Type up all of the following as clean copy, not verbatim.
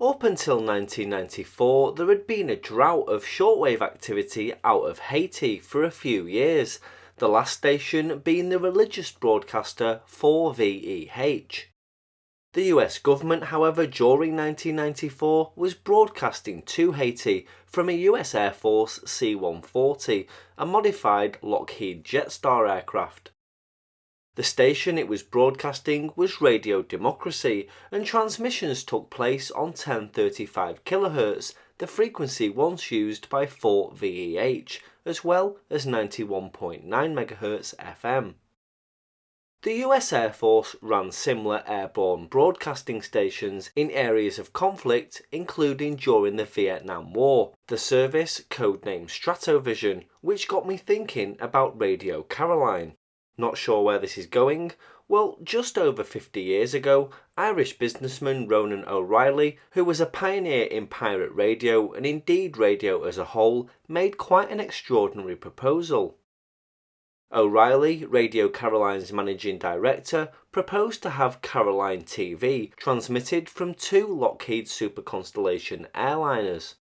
Up until 1994, there had been a drought of shortwave activity out of Haiti for a few years, the last station being the religious broadcaster 4VEH. The US government, however, during 1994 was broadcasting to Haiti from a US Air Force C-140, a modified Lockheed Jetstar aircraft. The station it was broadcasting was Radio Democracy, and transmissions took place on 1035 kHz, the frequency once used by 4VEH, as well as 91.9 MHz FM. The US Air Force ran similar airborne broadcasting stations in areas of conflict, including during the Vietnam War, the service codenamed Stratovision, which got me thinking about Radio Caroline. Not sure where this is going? Well, just over 50 years ago, Irish businessman Ronan O'Reilly, who was a pioneer in pirate radio and indeed radio as a whole, made quite an extraordinary proposal. O'Reilly, Radio Caroline's managing director, proposed to have Caroline TV transmitted from two Lockheed Super Constellation airliners.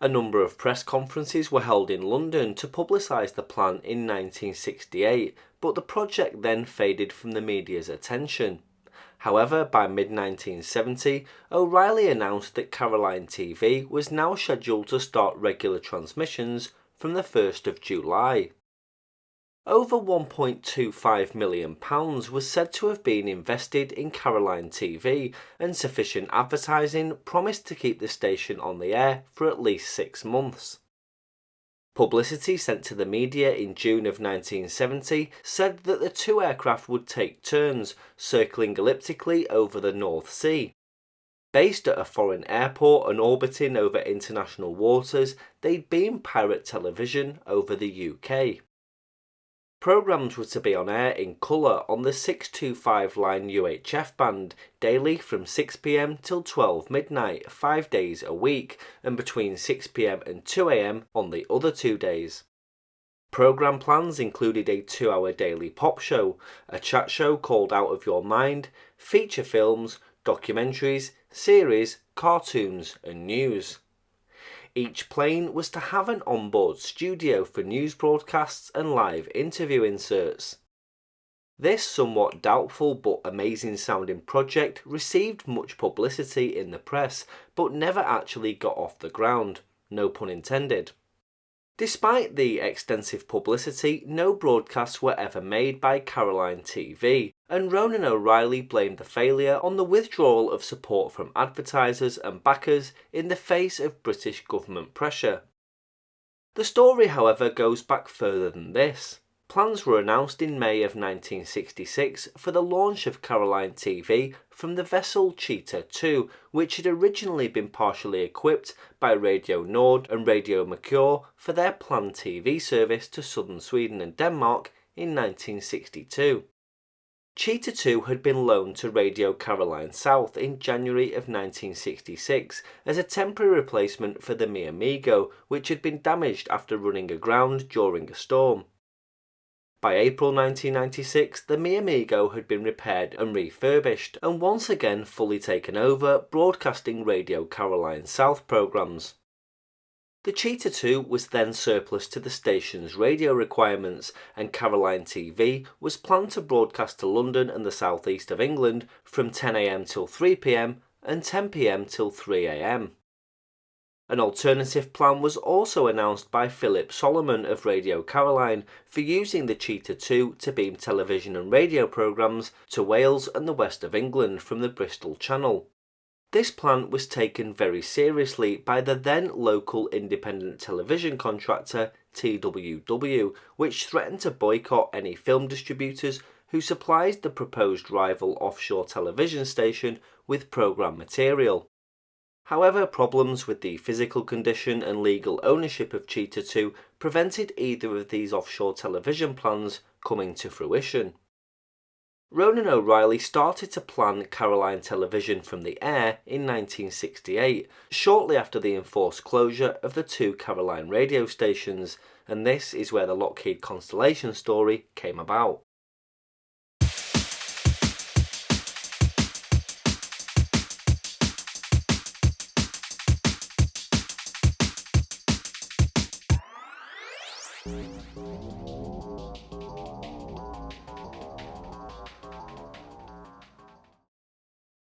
A number of press conferences were held in London to publicise the plan in 1968, but the project then faded from the media's attention. However, by mid-1970, O'Reilly announced that Caroline TV was now scheduled to start regular transmissions from the 1st of July. Over £1.25 million was said to have been invested in Caroline TV, and sufficient advertising promised to keep the station on the air for at least 6 months. Publicity sent to the media in June of 1970 said that the two aircraft would take turns, circling elliptically over the North Sea. Based at a foreign airport and orbiting over international waters, they'd beam pirate television over the UK. Programmes were to be on air in colour on the 625 line UHF band, daily from 6pm till 12 midnight, 5 days a week, and between 6pm and 2am on the other 2 days. Programme plans included a 2-hour daily pop show, a chat show called Out of Your Mind, feature films, documentaries, series, cartoons and news. Each plane was to have an onboard studio for news broadcasts and live interview inserts. This somewhat doubtful but amazing sounding project received much publicity in the press, but never actually got off the ground, no pun intended. Despite the extensive publicity, no broadcasts were ever made by Caroline TV, and Ronan O'Reilly blamed the failure on the withdrawal of support from advertisers and backers in the face of British government pressure. The story, however, goes back further than this. Plans were announced in May of 1966 for the launch of Caroline TV from the vessel Cheetah 2, which had originally been partially equipped by Radio Nord and Radio Mercure for their planned TV service to southern Sweden and Denmark in 1962. Cheetah 2 had been loaned to Radio Caroline South in January of 1966 as a temporary replacement for the Mi Amigo, which had been damaged after running aground during a storm. By April 1996, the Mi Amigo had been repaired and refurbished, and once again fully taken over, broadcasting Radio Caroline South programmes. The Cheetah 2 was then surplus to the station's radio requirements, and Caroline TV was planned to broadcast to London and the southeast of England from 10am till 3pm and 10pm till 3am. An alternative plan was also announced by Philip Solomon of Radio Caroline for using the Cheetah 2 to beam television and radio programmes to Wales and the west of England from the Bristol Channel. This plan was taken very seriously by the then local independent television contractor TWW, which threatened to boycott any film distributors who supplied the proposed rival offshore television station with programme material. However, problems with the physical condition and legal ownership of Cheetah 2 prevented either of these offshore television plans coming to fruition. Ronan O'Reilly started to plan Caroline Television from the air in 1968, shortly after the enforced closure of the two Caroline radio stations, and this is where the Lockheed Constellation story came about.